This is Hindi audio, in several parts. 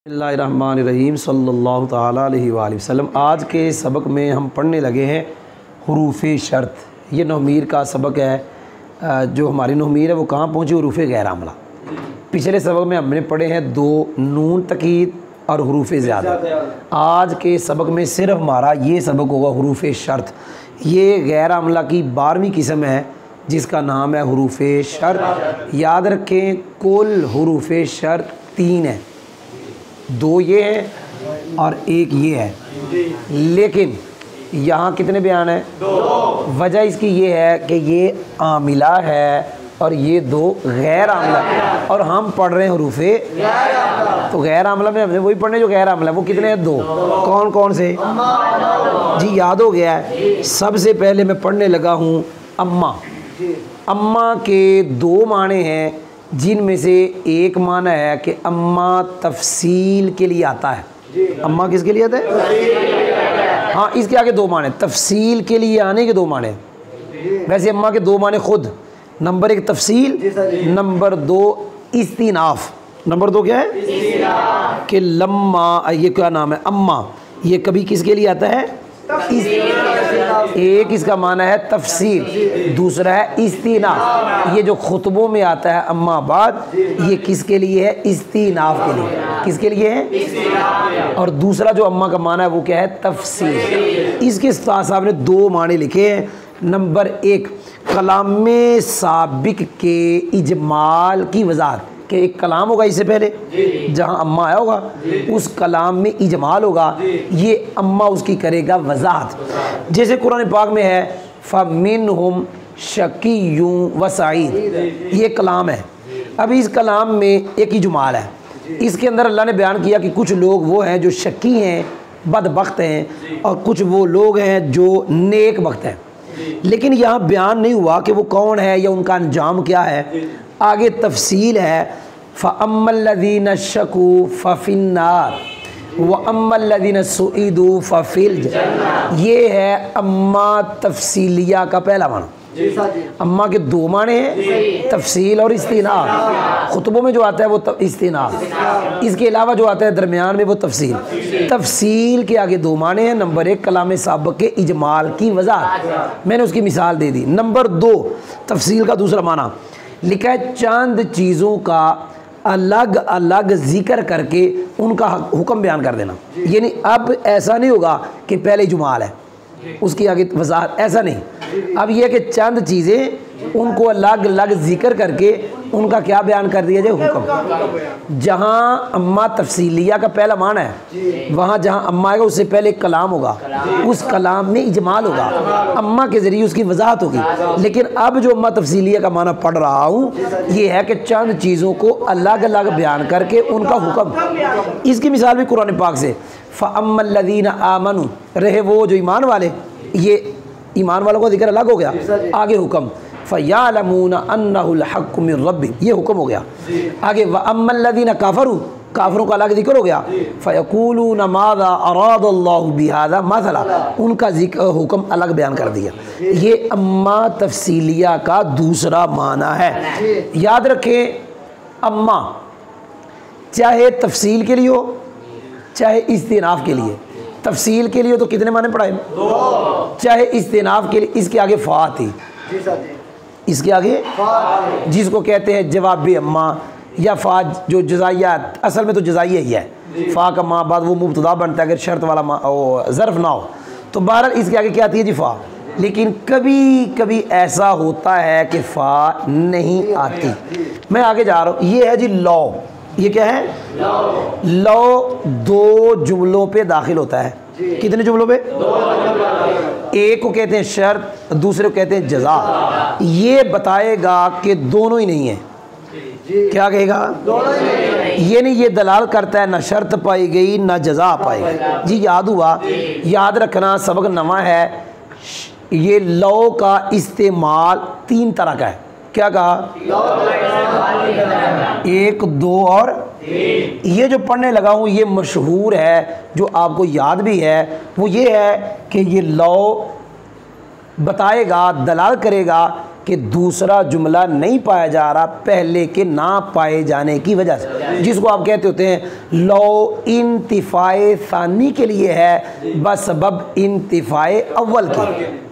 बिस्मिल्लाहिर्रहमानिर्रहीम सल्लल्लाहु ताला अलैहि वसल्लम। आज के सबक में हम पढ़ने लगे हैं हुरूफ़ शर्त। ये नहमीर का सबक है। जो हमारी नहमीर है वो कहाँ पहुँची? हुरूफ़ गैर आमला। पिछले सबक में हमने पढ़े हैं दो नून तकीद और हुरूफ़ ज़्यादा। आज के सबक में सिर्फ हमारा ये सबक होगा हुरूफ़ शर्त। ये गैर आमला की 12वीं किस्म है जिसका नाम है हुरूफ़ शर्त। याद रखें कुल हुरूफ़ शर्त 3 है, 2 ये है और 1 ये है। लेकिन यहाँ कितने बयान है? 2। वजह इसकी ये है कि ये आमिला है और ये 2 गैर आमिला है और हम पढ़ रहे हैं हुरूफ़े। तो गैर आमिला में हमने वही पढ़ने जो गैर आमिला। वो कितने हैं? 2। कौन कौन से? जी याद हो गया है। सबसे पहले मैं पढ़ने लगा हूँ अम्मा। अम्मा के 2 माने हैं जिनमें से एक माना है कि अम्मा तफसील के लिए आता है। अम्मा किसके लिए आता है? हाँ, इसके आगे 2 माने तफसील के लिए आने के 2 माने। वैसे अम्मा के 2 माने खुद। नंबर 1 तफसील, नंबर 2 इस्तिनाफ। नंबर 2 क्या है? कि लम्मा, ये क्या नाम है? अम्मा। ये कभी किसके लिए आता है? एक इसका माना है तफसील, दूसरा है इस्तिनाफ। ये जो खुतबों में आता है अम्मा बाद, ये किसके लिए है? इस्तिनाफ के लिए। किसके लिए है? और दूसरा जो अम्मा का माना है वो क्या है? तफसील। इसके साहब ने 2 माने लिखे हैं। नंबर 1 कलाम साबिक के इजमाल की वजाहत, कि एक कलाम होगा इससे पहले जहाँ अम्मा आया होगा, उस कलाम में इजमाल होगा, ये अम्मा उसकी करेगा वजाहत। जैसे कुरान पाक में है फ़मिनहुम शक़िय्युन व सईद, ये कलाम है। अब इस कलाम में एक इजमाल है। इसके अंदर अल्लाह ने बयान किया कि कुछ लोग वो हैं जो शकी हैं, बदबख्त हैं, और कुछ वो लोग हैं जो नेक बख्त हैं। लेकिन यहाँ बयान नहीं हुआ कि वो कौन है या उनका अंजाम क्या है। आगे तफसील है फ़अम्मल्लज़ीना शक़ू फ़फ़िन्नार व अम्मल्लज़ीना सुईदू फ़फ़िल जन्नह। ये है अम्मा तफसीलिया का पहला माना। अम्मा के 2 माने हैं, तफसील और इस्तिनाफ। खुतबों में जो आता है वो इस्तिनाफ, इसके अलावा जो आता है दरमियान में वो तफसील। तफसील के आगे 2 माने हैं। नंबर 1 कलाम साबिक के इजमाल की वजाहत, मैंने उसकी मिसाल दे दी। नंबर 2 तफसील का दूसरा माना लिखा है चंद चीज़ों का अलग अलग जिक्र करके उनका हुक्म बयान कर देना। यानी अब ऐसा नहीं होगा कि पहले इजमाल है उसकी आगे वजाहत, ऐसा नहीं। अब यह कि चंद चीज़ें उनको अलग अलग जिक्र करके उनका क्या बयान कर दिया जाए? हुक्म। जहाँ अम्मा तफसीलिया का पहला माना है, वहाँ जहाँ अम्मा आएगा उससे पहले एक कलाम होगा, उस कलाम में इजमाल होगा, अम्मा के ज़रिए उसकी वजाहत होगी। लेकिन अब जो अम्मा तफसीलिया का माना पढ़ रहा हूँ ये है कि चंद चीज़ों को अलग अलग बयान करके उनका हुक्म। इसकी मिसाल भी कुरान पाक से फ़अम्मल्लज़ीना आमनू, रहे वो जो ईमान वाले, ये ईमान वालों का जिक्र अलग हो गया। आगे हुक्म फ़यअलमून अन्नहुल हक़्क़ु मिर रब्बिहिम, ये हुक्म हो गया। आगे व अम्मल्लज़ीना काफ़रू, काफरों का अलग जिक्र हो गया। फ़यक़ूलून माज़ा अरादल्लाहु बिहाज़ा मसला, उनका जिक्र हुक्म अलग बयान कर दिया। ये अम्मा तफसीलिया का दूसरा माना है। याद रखें अम्मा चाहे तफसील के लिए हो चाहे इस्तिनाफ के लिए। तफसील के लिए तो कितने माने पढ़ाए? 2। चाहे इस्तिनाफ के लिए इसके आगे फ़ा थी, इसके आगे जिसको कहते हैं जवाब अम्मा या फ़ा जो जज़ाइया, असल में तो जज़ाइया ही है। फ़ा का माँ बाद वो मुब्तदा बनता है अगर शर्त वाला ज़र्फ़ ना हो। तो बहरहाल इसके आगे क्या आती है जी? फ़ा। लेकिन कभी कभी ऐसा होता है कि फ़ा नहीं आती। मैं आगे जा रहा हूँ। ये है जी लौ। ये क्या है? लौ 2 जुमलों पे दाखिल होता है। कितने जुमलों पे? 2। एक को कहते हैं शर्त, दूसरे को कहते हैं जज़ा। ये बताएगा कि दोनों ही नहीं है। क्या कहेगा? दोनों ही नहीं। ये नहीं, ये दलाल करता है ना शर्त पाई गई ना जज़ा पाई गई। जी याद हुआ? याद रखना सबक नवा है। ये लौ का इस्तेमाल 3 तरह का है। क्या कहा? 1, 2 और 3। ये जो पढ़ने लगा हूँ ये मशहूर है, जो आपको याद भी है वो ये है कि ये लौ बताएगा, दलाल करेगा कि दूसरा जुमला नहीं पाया जा रहा पहले के ना पाए जाने की वजह से, जिसको आप कहते होते हैं लो इंतिफाए सानी के लिए है बसबब इंतिफाए अव्वल के।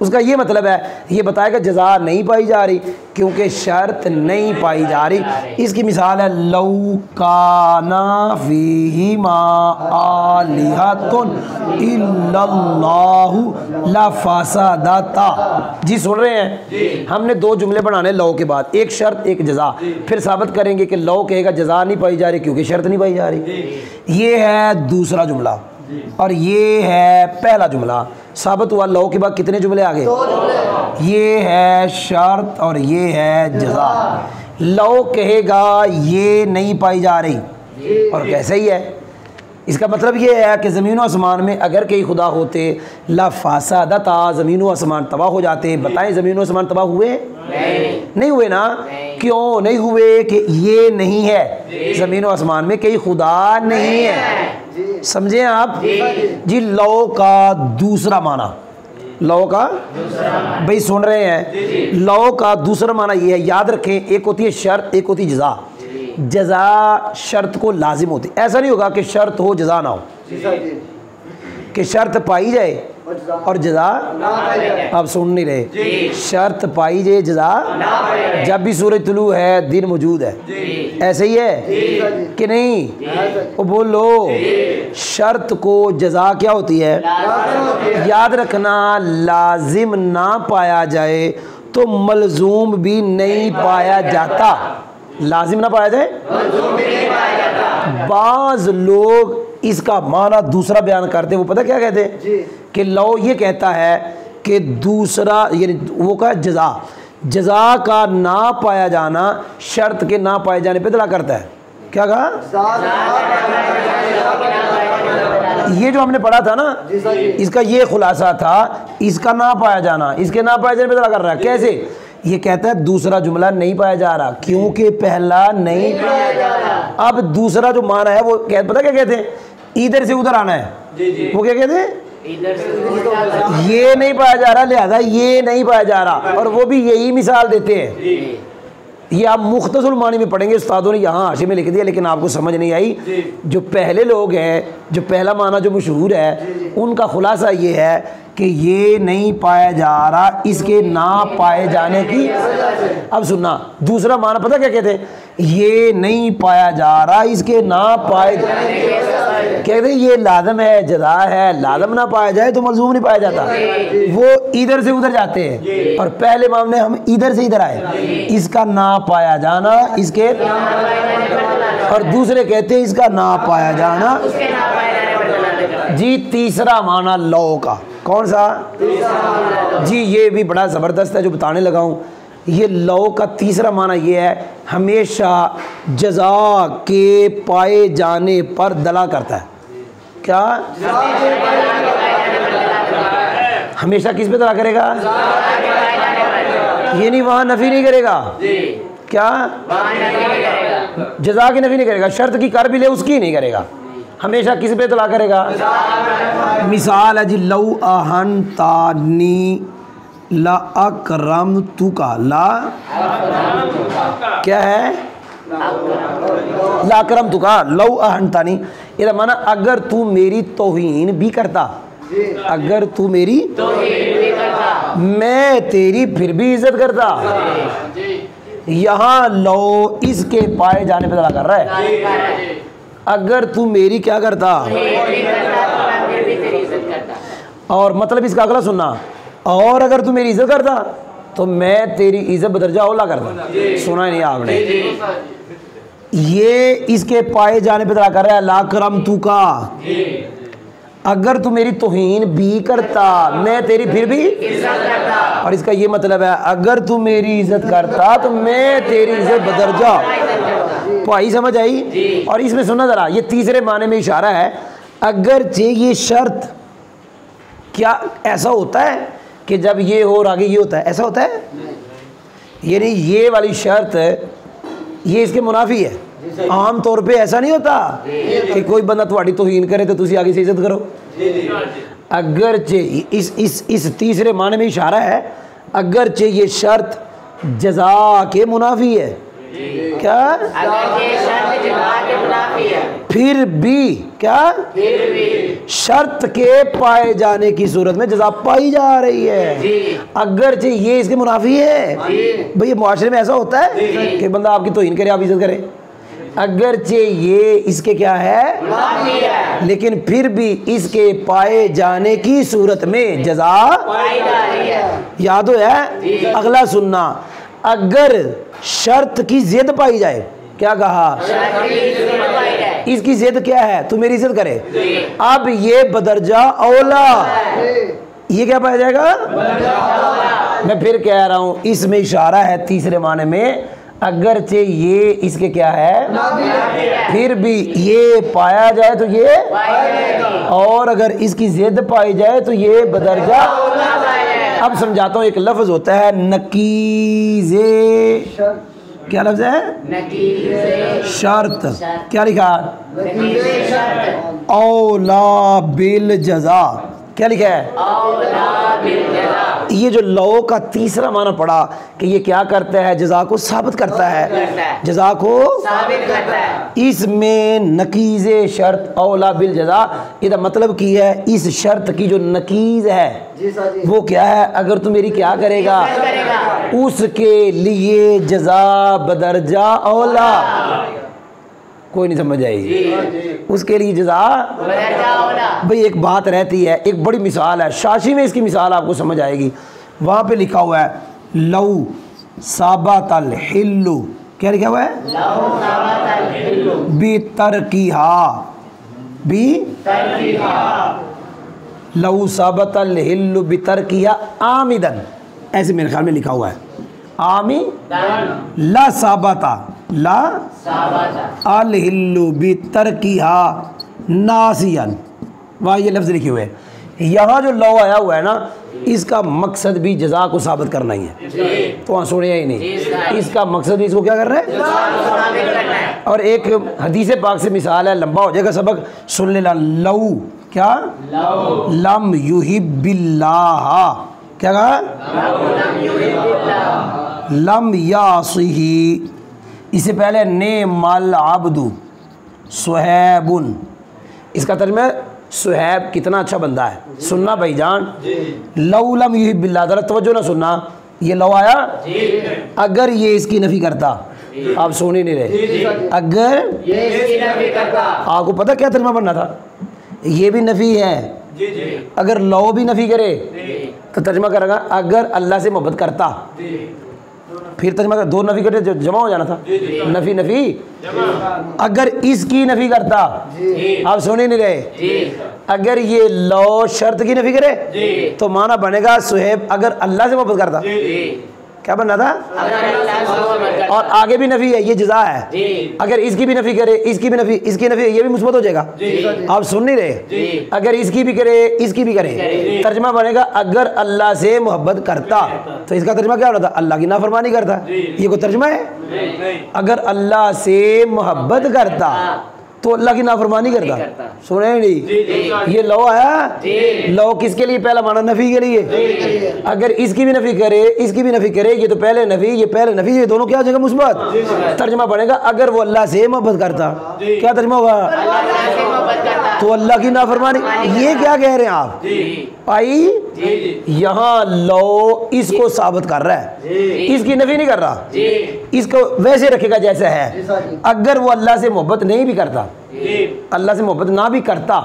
उसका ये मतलब है, ये बताएगा जज़ा नहीं पाई जा रही क्योंकि शर्त नहीं पाई जा रही। इसकी मिसाल है लौ काना फ़ीहिमा आलिहतुन इल्लल्लाहु लफ़सदता। जी सुन रहे हैं, हमने दो जुमले बनाने लौ के बाद, एक शर्त एक जज़ा, फिर साबित करेंगे कि लौ कहेगा जज़ा नहीं पाई जा रही क्योंकि शर्त नहीं पाई जा रही। ये है दूसरा जुमला और ये है पहला जुमला। साबित हुआ लौ के बाद कितने जुमले आ गए? ये है शर्त और ये है जज़ा। लौ कहेगा ये नहीं पाई जा रही और कैसे ही है, इसका मतलब ये है कि ज़मीन व आसमान में अगर कई खुदा होते ला फ़सदता, ज़मीन व आसमान तबाह हो जाते। बताएं ज़मीन व आसमान तबाह हुए? नहीं हुए ना। क्यों नहीं हुए? कि ये नहीं है, ज़मीन व आसमान में कई खुदा नहीं है। समझे आप? जी लौ का दूसरा माना, लौ का भाई सुन रहे हैं, लौ का दूसरा माना ये है, याद रखें, एक होती है शर्त एक होती है जज़ा। जज़ा शर्त को लाजिम होती, ऐसा नहीं होगा कि शर्त हो जज़ा ना हो, कि शर्त पाई जाए और जज़ा आप सुन नहीं रहे, शर्त पाई जाए जज़ा। जब भी सूरज तुलू है दिन मौजूद है, ऐसे ही है कि नहीं? वो बोलो शर्त को जज़ा क्या होती है? याद रखना, लाजिम ना पाया जाए तो मलजूम भी नहीं पाया जाता। लाजिम ना पाया जाए, बाज लोग इसका माना दूसरा बयान करते हैं। वो पता क्या कहते हैं कि लौ ये कहता है कि दूसरा यानी वो का जज़ा, जज़ा का ना पाया जाना शर्त के ना पाए जाने पे दला करता है। क्या कहा? ये जो हमने पढ़ा था ना, इसका ये खुलासा था, इसका ना पाया जाना इसके ना पाए जाने पे दला कर रहा है। कैसे? ये कहता है दूसरा जुमला नहीं पाया जा रहा क्योंकि पहला नहीं पाया जा रहा। अब दूसरा जो माना है वो पता क्या कहते हैं? इधर से उधर आना है। वो क्या कहते हैं? इधर से ये नहीं पाया जा रहा लिहाजा ये नहीं पाया जा रहा। और वो भी यही मिसाल देते हैं। ये आप मुख्तसर मानी में पढ़ेंगे, उस्तादों ने यहाँ हाशिए में लिख दिया लेकिन आपको समझ नहीं आई। जो पहले लोग हैं, जो पहला माना जो मशहूर है, उनका खुलासा ये है कि ये नहीं पाया जा रहा इसके ना पाए जाने की। अब सुनना, दूसरा माना पता क्या कहते हैं? ये नहीं पाया जा रहा इसके ना पाए, कहते हैं ये लाजम है जज़ा है, लाजम ना पाया जाए तो मलजूम नहीं पाया जाता। वो इधर से उधर जाते हैं और पहले मामले हम इधर से इधर आए, इसका ना पाया जाना इसके, और दूसरे कहते हैं इसका ना पाया जाना। जी तीसरा माना लौ का कौन सा? जी ये भी बड़ा ज़बरदस्त है जो बताने लगा हूँ। ये लौ का तीसरा माना ये है, हमेशा जज़ा के पाए जाने पर दला करता है। क्या? हमेशा किस पे दला करेगा? ये नहीं, वहाँ नफ़ी नहीं करेगा। क्या? जज़ा की नफ़ी नहीं करेगा, शर्त की कर भी ले उसकी नहीं करेगा, हमेशा किस पे तला करेगा? मिसाल है जी लौ अहनतानी ला अकरम तुका, ला क्या है? ला अकरम तुका, लौ अहनतानी, इसका माना अगर तू मेरी तौहीन भी करता, अगर तू मेरी मैं तेरी फिर भी इज्जत करता। यहाँ लौ इसके पाए जाने पे तला कर रहा है। अगर तू मेरी क्या करता, और मतलब इसका अगला सुनना, और अगर तू मेरी इज्जत करता तो मैं तेरी इज्जत बदरजा औला करता। सुना ही नहीं आपने? ये इसके पाए जाने पे तला कर रहा है, ला करम तू का, अगर तू मेरी तौहीन भी करता मैं तेरी फिर भी इज्जत करता। और इसका ये मतलब है अगर तू मेरी इज्जत करता तो मैं तेरी इज्जत बदरजा। भाई समझ आई? और इसमें सुना जरा, ये तीसरे माने में इशारा है, अगर ये शर्त, क्या ऐसा होता है कि जब ये हो और आगे ये होता है, ऐसा होता है? ये नहीं, ये वाली शर्त ये इसके मुनाफी है। आम तौर पे ऐसा नहीं होता कि कोई बंदा तुम्हारी तौहीन करे तो तुसी आगे से इज्जत करो। अगर इस तीसरे माने में इशारा है, अगरचे ये शर्त जजा के मुनाफी है। क्या? फिर भी क्या? शर्त के पाए जाने की सूरत में जजा पाई जा रही है, अगरचे ये इसके मुनाफी है। भाई ये मुआशरे में ऐसा होता है कि बंदा आपकी तौहीन करे, आप इज्जत करे, अगरचे ये इसके क्या है, लेकिन फिर भी इसके पाए जाने की सूरत में जजा याद हो है। अगला सुनना, अगर शर्त की जिद पाई जाए, क्या कहा? इसकी जिद क्या है? तू मेरी इज्जत करे, अब ये बदरजा औला, ये क्या पाया जाएगा? मैं फिर कह रहा हूं, इसमें इशारा है तीसरे माने में, अगरचे ये इसके क्या है, फिर भी ये पाया जाए तो ये, और अगर इसकी जिद पाई जाए तो ये बदरजा। अब समझाता हूँ, एक लफ्ज होता है नकीज़े, क्या लफ्ज है? नकीज़े शर्त। क्या लिखा? औला बिल जजा। क्या लिखा है? औला बिल जजा। ये जो लौ का तीसरा माना पड़ा कि ये क्या करता है, जजा को साबित करता है, जजा को साबित करता है। इसमें नकीज़े शर्त औला बिल जजा, इसका मतलब की है इस शर्त की जो नकीज़ है वो क्या है, अगर तू मेरी क्या करेगा, उसके लिए जजा बदरजा औला। कोई नहीं समझ आएगी, उसके लिए जजा। भाई एक बात रहती है, एक बड़ी मिसाल है, शाशी में इसकी मिसाल आपको समझ आएगी। वहाँ पे लिखा हुआ है लऊ साबातल हिल्लू, क्या लिखा हुआ है? बितरकीहा, लऊ साबातल हिल्लू बितरकीहा आमिदन, ऐसे मेरे ख्याल में लिखा हुआ है। आमी ला साबाता, ला अल हिल्लू बितरकीहा नासियन, वहाँ ये लफ्ज़ लिखे हुए हैं। यहाँ जो लौ आया हुआ है ना, इसका मकसद भी जजा को साबित करना ही है। तो वहाँ सुनिए ही नहीं, इसका मकसद भी इसको क्या कर रहा है। और एक हदीस पाक से मिसाल है, लंबा हो जाएगा सबक, सुन लेना। लऊ क्या? लम युहिब्बिल्लाह, क्या कहा? लम यासिही, इससे पहले नेमल अब्दु सुहैबुन, इसका तर्जुमा सुहैब कितना अच्छा बंदा है। सुनना भाईजान, लऊ लम युहिब्बिल्लाह, जरा तवज्जो ना सुनना, ये लौ आया, अगर ये इसकी नफी करता, आप सुन ही नहीं रहे, अगर ये इसकी नफी करता, आपको पता क्या तर्जुमा बनना था? ये भी नफी है, अगर लौ भी नफी करे तो तर्जुमा करेगा अगर अल्लाह से मोहब्बत करता, फिर तर्जुमा कर, दो नफी करते जमा हो जाना था, नफी नफी। अगर इसकी नफी करता, आप सुन ही नहीं रहे, अगर ये लौ शर्त की नफी करे तो माना बनेगा सुहेब अगर अल्लाह से मोहब्बत करता, क्या बनना था? और आगे भी नफी है, ये जजा है, अगर इसकी भी नफी करे, इसकी भी नफी, इसकी नफी, ये भी मुस्बत हो जाएगा। आप सुन नहीं रहे, अगर इसकी भी करे, इसकी भी करे, तर्जुमा बनेगा अगर अल्लाह से मोहब्बत करता, तो इसका तर्जुमा क्या होता? अल्लाह की नाफरमानी करता। ये कोई तर्जुमा है? अगर अल्लाह से मोहब्बत करता तो अल्लाह की नाफरमानी करता। सुने नहीं, ये लौ आया, लौ किसके लिए? पहला माना नफी के लिए, अगर इसकी भी नफी करे, इसकी भी नफी करे, ये तो पहले नफी, ये पहले नफी, ये दोनों क्या हो जाएगा? मुस्बत। तर्जुमा बनेगा अगर वो अल्लाह से मोहब्बत करता, क्या तर्जुमा होगा? तो अल्लाह की नाफरमानी। ये क्या कह रहे हैं आप? आई यहाँ लौ इसको साबित कर रहा है, इसकी नफी नहीं कर रहा, इसको वैसे रखेगा जैसा है। अगर वो अल्लाह से मोहब्बत नहीं भी करता, अल्लाह से मोहब्बत ना भी करता,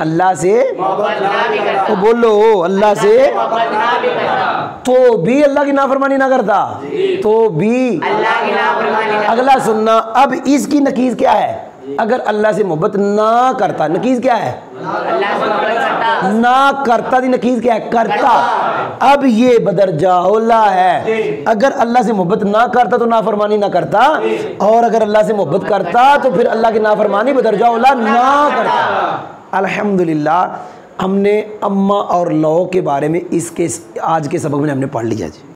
अल्लाह से तो बोलो अल्लाह से, तो भी अल्लाह की नाफरमानी ना करता, तो भी अल्लाह की नाफरमानी। अगला सुनना, अब इसकी नकीज क्या है? अगर अल्लाह से मोहब्बत ना करता, नकीज क्या है? ना करता दी नकीज क्या है? करता। अब ये बदरजा औला है, अगर अल्लाह से मोहब्बत ना करता तो नाफरमानी ना करता, और अगर अल्लाह से मोहब्बत करता तो फिर अल्लाह की नाफरमानी बदरजा औला ना करता। अल्हम्दुलिल्लाह हमने अम्मा और लौ के बारे में इसके आज के सबक में हमने पढ़ लिया जी।